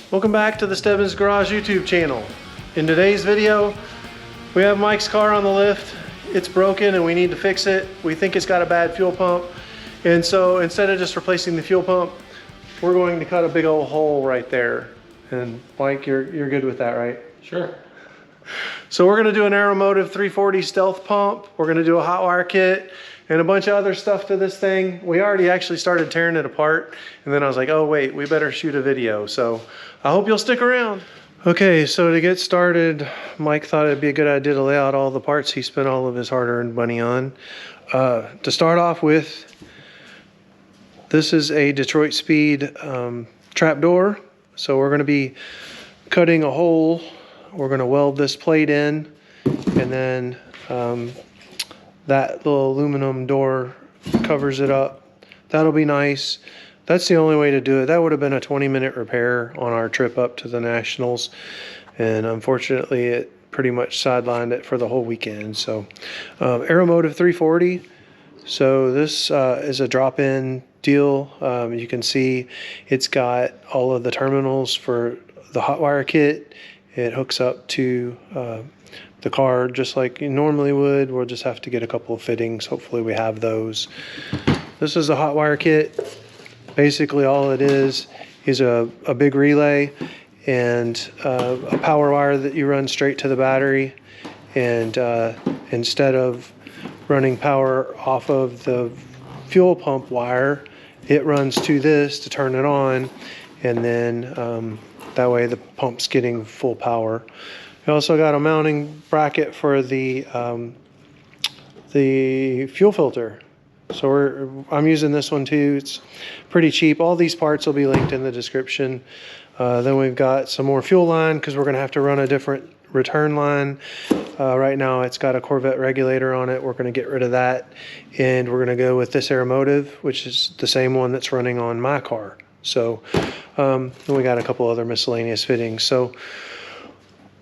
Welcome back to the Stebbins Garage YouTube channel. In today's video, we have Mike's car on the lift. It's broken and we need to fix it. We think it's got a bad fuel pump. And so instead of just replacing the fuel pump, we're going to cut a big old hole right there. And Mike, you're good with that, right? Sure. So we're gonna do an Aeromotive 340 stealth pump. We're gonna do a Hotwire kit and a bunch of other stuff to this thing. We already actually started tearing it apart. And then I was like, oh wait, we better shoot a video. So I hope you'll stick around. Okay, so to get started, Mike thought it'd be a good idea to lay out all the parts he spent all of his hard-earned money on. To start off with, this is a Detroit Speed trap door. So we're gonna be cutting a hole. We're gonna weld this plate in, and then that little aluminum door covers it up. That'll be nice. That's the only way to do it. That would have been a 20-minute repair on our trip up to the Nationals. And unfortunately, it pretty much sidelined it for the whole weekend. So Aeromotive 340. So this is a drop-in deal. You can see it's got all of the terminals for the Hotwire kit. It hooks up to the car just like you normally would. We'll just have to get a couple of fittings. Hopefully we have those. This is the Hotwire kit. Basically all it is a big relay and a power wire that you run straight to the battery. And instead of running power off of the fuel pump wire, it runs to this to turn it on. And then that way the pump's getting full power. We also got a mounting bracket for the fuel filter. So I'm using this one too. It's pretty cheap. All these parts will be linked in the description. Then we've got some more fuel line because we're gonna have to run a different return line. Right now it's got a Corvette regulator on it. We're gonna get rid of that. And we're gonna go with this Aeromotive, which is the same one that's running on my car. So then we got a couple other miscellaneous fittings. So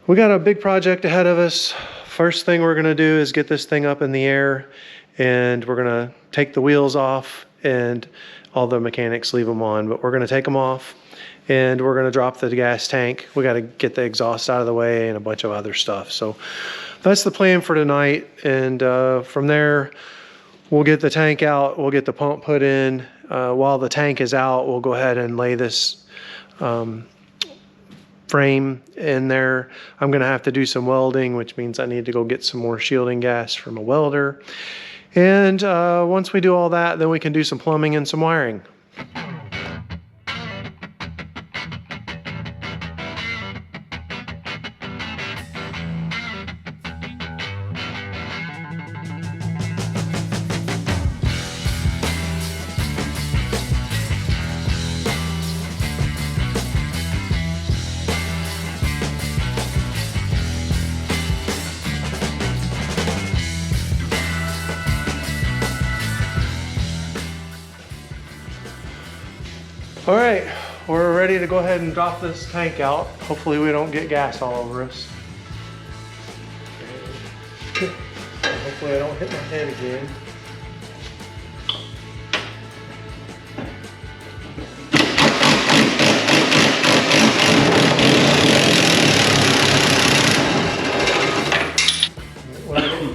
we got a big project ahead of us. First thing we're gonna do is get this thing up in the air, and we're gonna take the wheels off, and all the mechanics leave them on, but we're gonna take them off and we're gonna drop the gas tank. We gotta get the exhaust out of the way and a bunch of other stuff. So that's the plan for tonight. And from there, we'll get the tank out, we'll get the pump put in. While the tank is out, we'll go ahead and lay this frame in there. I'm gonna have to do some welding, which means I need to go get some more shielding gas from a welder. And once we do all that, then we can do some plumbing and some wiring. All right, we're ready to go ahead and drop this tank out. Hopefully we don't get gas all over us. Hopefully I don't hit my head again.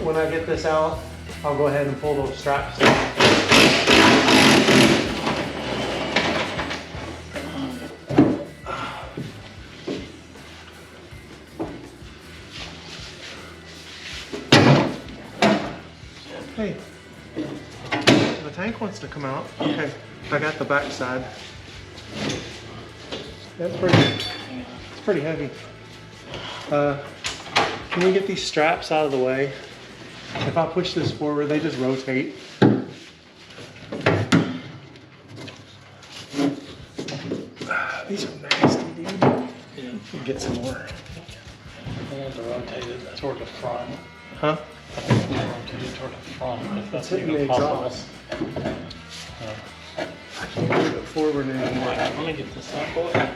When I get this out, I'll go ahead and pull those straps down. Hey, the tank wants to come out. Okay, I got the back side. That's it's pretty heavy. Can we get these straps out of the way? If I push this forward, they just rotate. These are nasty, dude. Yeah. We'll get some more. I want to rotate it toward the front. Huh? I think it's rotated toward the front, if that's hitting the even possible. exhaust. I can't move it forward anymore. Let me get this out, boy.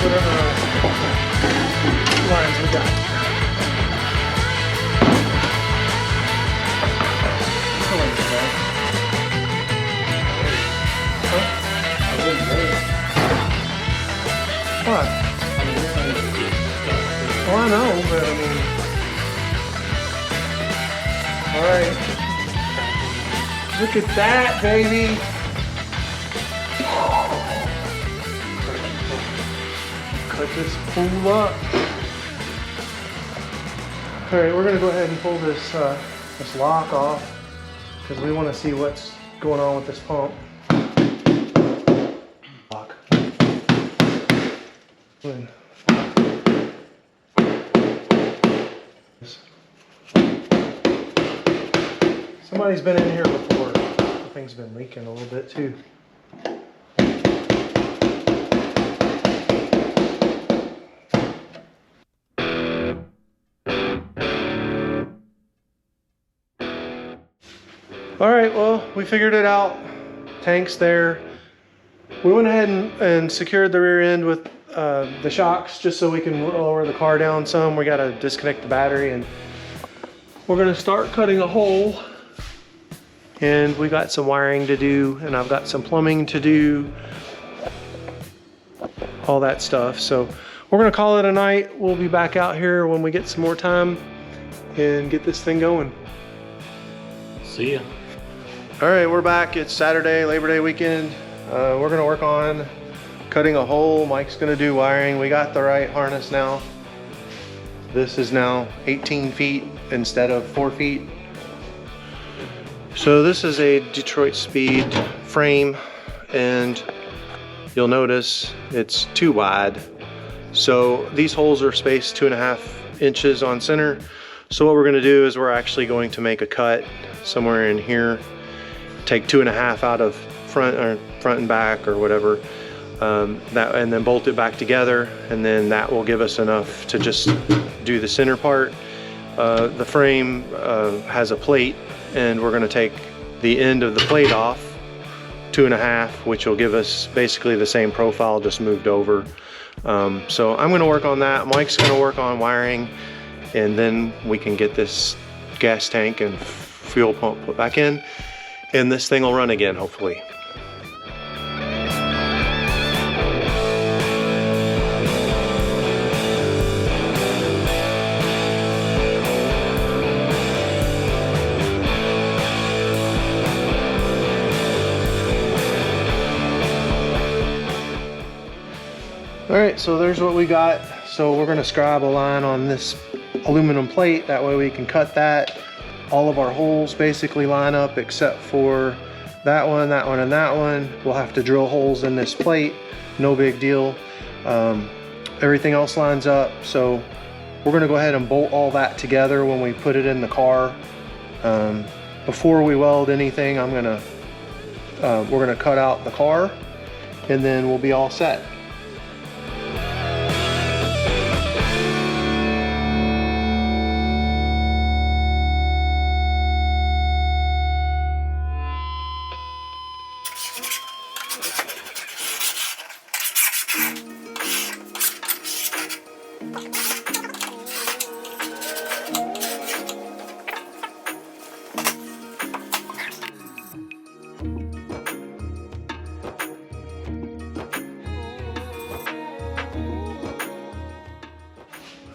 whatever lines we got. What? Well, I know, but I mean, all right. Look at that, baby. Cut this fool up. All right, we're gonna go ahead and pull this this lock off because we want to see what's going on with this pump. Lock. Somebody's been in here before. The thing's been leaking a little bit too. All right, well, we figured it out. Tank's there. We went ahead and secured the rear end with the shocks just so we can lower the car down some. We got to disconnect the battery and we're going to start cutting a hole. And we got some wiring to do and I've got some plumbing to do. All that stuff. So we're going to call it a night. We'll be back out here when we get some more time and get this thing going. See ya. All right, we're back. It's Saturday, Labor Day weekend. We're gonna work on cutting a hole. Mike's gonna do wiring. We got the right harness now. This is now 18 feet instead of 4 feet. So this is a Detroit Speed frame and you'll notice it's too wide. So these holes are spaced 2.5 inches on center. So what we're gonna do is we're actually going to make a cut somewhere in here. Take 2.5 out of front and back or whatever, and then bolt it back together, and then that will give us enough to just do the center part. The frame has a plate, and we're going to take the end of the plate off, 2.5, which will give us basically the same profile, just moved over. So I'm going to work on that. Mike's going to work on wiring, and then we can get this gas tank and fuel pump put back in. And this thing will run again, hopefully. All right, so there's what we got. So we're gonna scribe a line on this aluminum plate. That way we can cut that. All of our holes basically line up except for that one, and that one. We'll have to drill holes in this plate, no big deal. Everything else lines up. So we're gonna go ahead and bolt all that together when we put it in the car. Before we weld anything, we're gonna cut out the car and then we'll be all set.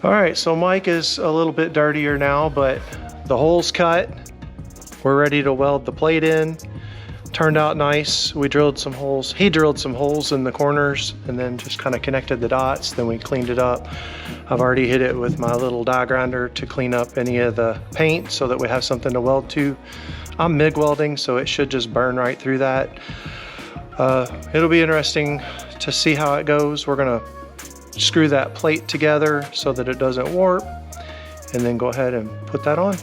All right, so Mike is a little bit dirtier now, but the hole's cut. We're ready to weld the plate in. Turned out nice. We drilled some holes. He drilled some holes in the corners and then just kind of connected the dots. Then we cleaned it up. I've already hit it with my little die grinder to clean up any of the paint so that we have something to weld to. I'm MIG welding, so it should just burn right through that. It'll be interesting to see how it goes. We're gonna screw that plate together so that it doesn't warp, and then go ahead and put that on.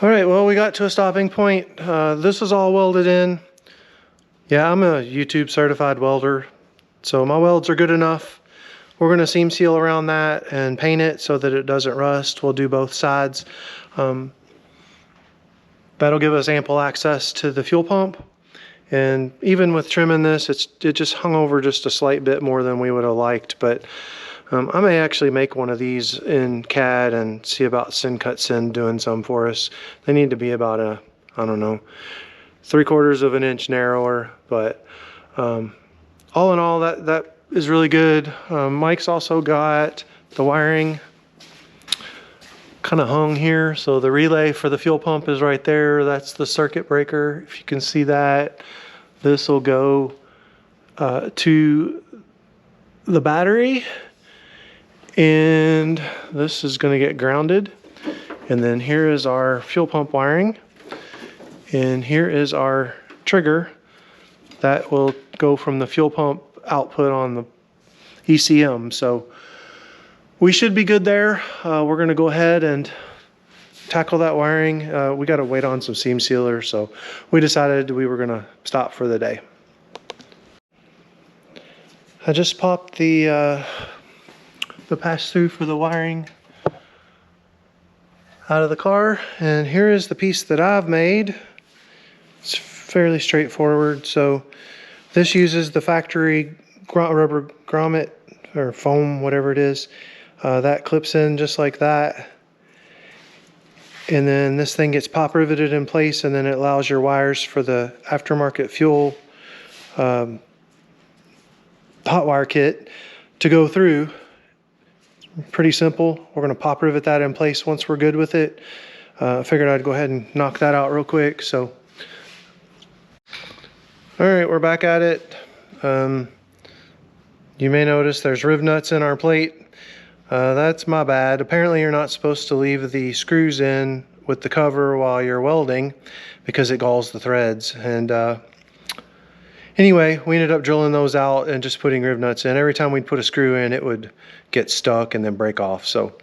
All right, well, we got to a stopping point. This is all welded in. Yeah, I'm a YouTube certified welder, so my welds are good enough. We're gonna seam seal around that and paint it so that it doesn't rust. We'll do both sides. That'll give us ample access to the fuel pump. And even with trimming this, it just hung over just a slight bit more than we would have liked. But I may actually make one of these in CAD and see about Cut doing some for us. They need to be about a, I don't know, 3/4 of an inch narrower. But all in all, that is really good. Mike's also got the wiring kind of hung here. So the relay for the fuel pump is right there. That's the circuit breaker, if you can see that. This will go to the battery, and this is going to get grounded. And then here is our fuel pump wiring, and here is our trigger that will go from the fuel pump output on the ECM. So we should be good there. We're going to go ahead and tackle that wiring. We got to wait on some seam sealer, so we decided we were going to stop for the day. I just popped the pass-through for the wiring out of the car, and here is the piece that I've made. It's fairly straightforward. So this uses the factory rubber grommet or foam, whatever it is. That clips in just like that. And then this thing gets pop riveted in place, and then it allows your wires for the aftermarket fuel Hotwire kit to go through. Pretty simple. We're going to pop rivet that in place once we're good with it. I figured I'd go ahead and knock that out real quick. So, all right, we're back at it. You may notice there's riv nuts in our plate. That's my bad. Apparently you're not supposed to leave the screws in with the cover while you're welding because it galls the threads. And anyway, we ended up drilling those out and just putting riv nuts in. Every time we'd put a screw in, it would get stuck and then break off. So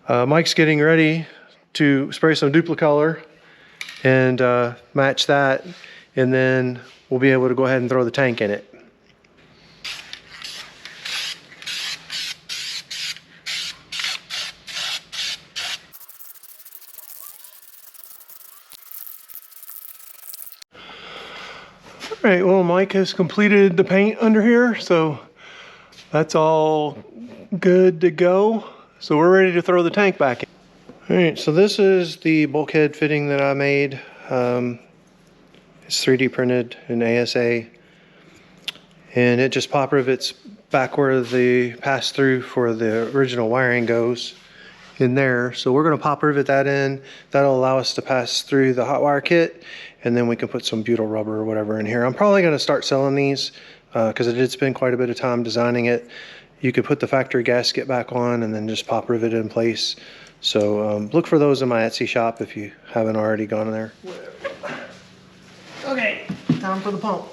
Mike's getting ready to spray some duplicolor and match that, and then we'll be able to go ahead and throw the tank in it. All right, well, Mike has completed the paint under here, so that's all good to go. So we're ready to throw the tank back in. All right, so this is the bulkhead fitting that I made. It's 3D printed in ASA, and it just pop rivets back where the pass-through for the original wiring goes in there. So we're going to pop rivet that in. That'll allow us to pass through the Hotwire kit, and then we can put some butyl rubber or whatever in here. I'm probably going to start selling these because I did spend quite a bit of time designing it. You could put the factory gasket back on and then just pop rivet it in place. So look for those in my Etsy shop if you haven't already gone there. Okay, time for the pump.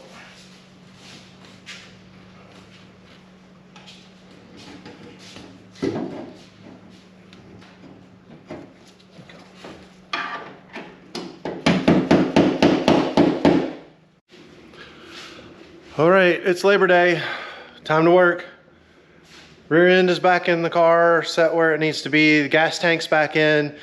All right, it's Labor Day, time to work. Rear end is back in the car, set where it needs to be. The gas tank's back in.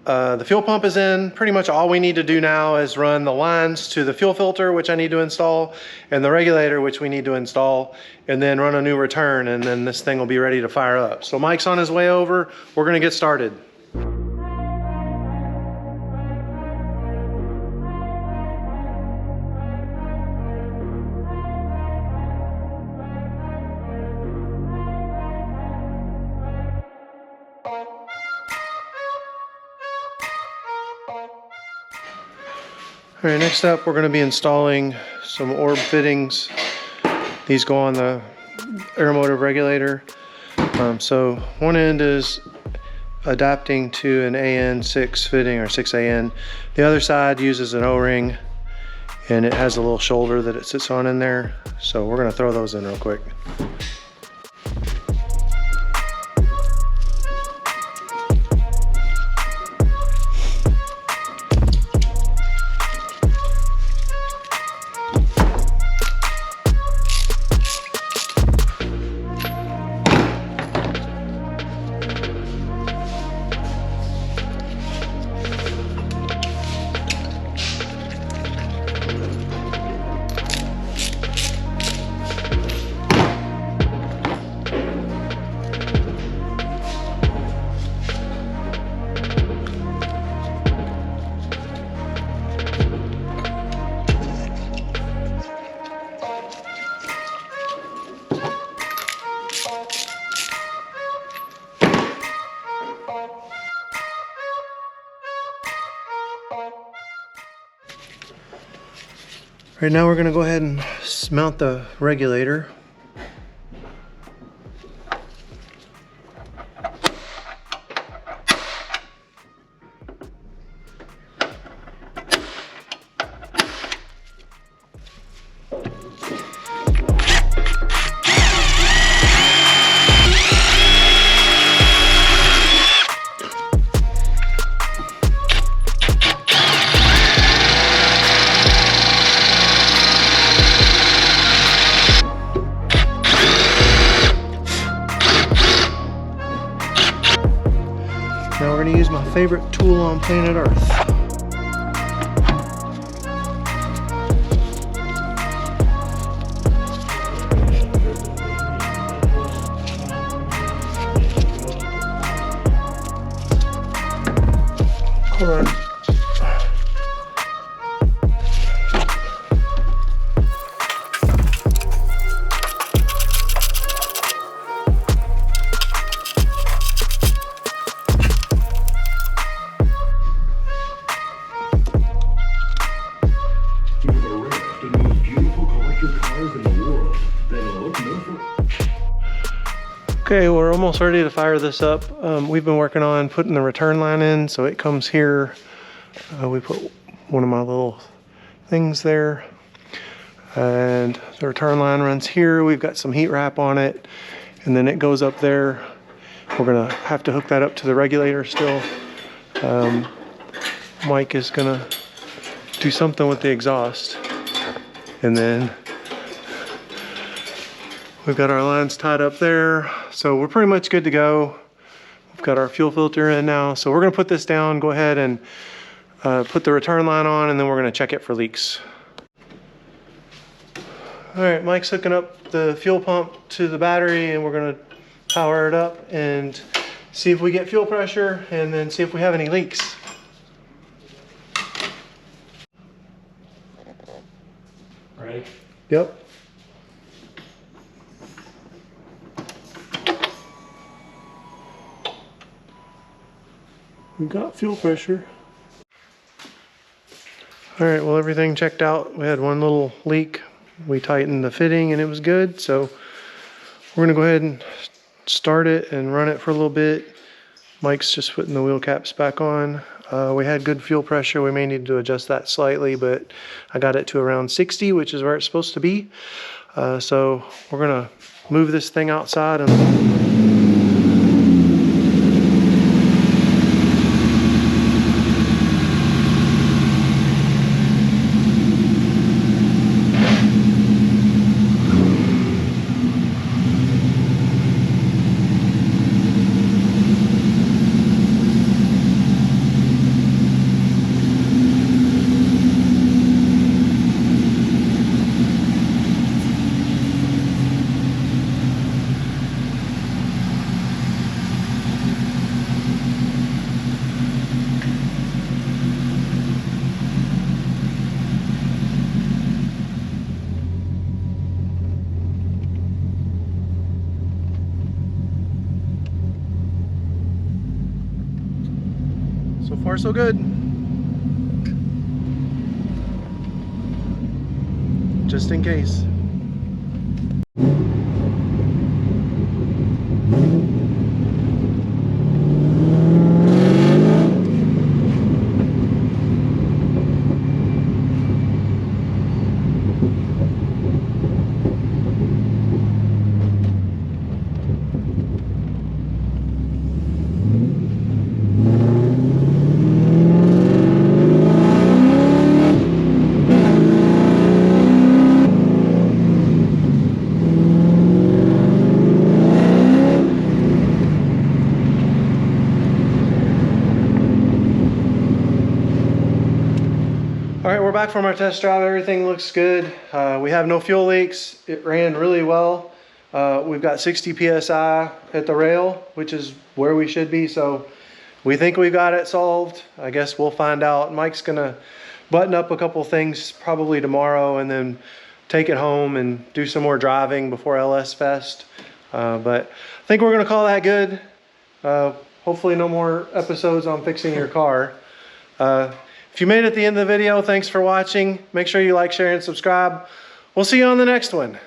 The fuel pump is in. Pretty much all we need to do now is run the lines to the fuel filter, which I need to install, and the regulator, which we need to install, and then run a new return, and then this thing will be ready to fire up. So Mike's on his way over. We're gonna get started. All right, next up we're going to be installing some orb fittings. These go on the Aeromotive regulator. So one end is adapting to an AN6 fitting or 6AN. The other side uses an O-ring, and it has a little shoulder that it sits on in there. So we're going to throw those in real quick. Right now we're gonna go ahead and mount the regulator. Now we're going to use my favorite tool on planet Earth. Hold on. Okay, we're almost ready to fire this up. We've been working on putting the return line in, so it comes here. We put one of my little things there, and the return line runs here. We've got some heat wrap on it, and then it goes up there. We're gonna have to hook that up to the regulator still. Mike is gonna do something with the exhaust, and then we've got our lines tied up there, so we're pretty much good to go. We've got our fuel filter in now, so we're gonna put this down, go ahead and put the return line on, and then we're gonna check it for leaks. All right, Mike's hooking up the fuel pump to the battery, and we're gonna power it up and see if we get fuel pressure, and then see if we have any leaks. Ready? Yep. We got fuel pressure. All right, well, everything checked out. We had one little leak. We tightened the fitting and it was good. So we're gonna go ahead and start it and run it for a little bit. Mike's just putting the wheel caps back on. We had good fuel pressure. We may need to adjust that slightly, but I got it to around 60, which is where it's supposed to be. So we're gonna move this thing outside and so far so good. Just in case. All right, we're back from our test drive. Everything looks good. We have no fuel leaks. It ran really well. We've got 60 PSI at the rail, which is where we should be. So we think we got it solved. I guess we'll find out. Mike's gonna button up a couple things probably tomorrow and then take it home and do some more driving before LS Fest. But I think we're gonna call that good. Hopefully no more episodes on fixing your car. If you made it to the end of the video, thanks for watching. Make sure you like, share, and subscribe. We'll see you on the next one.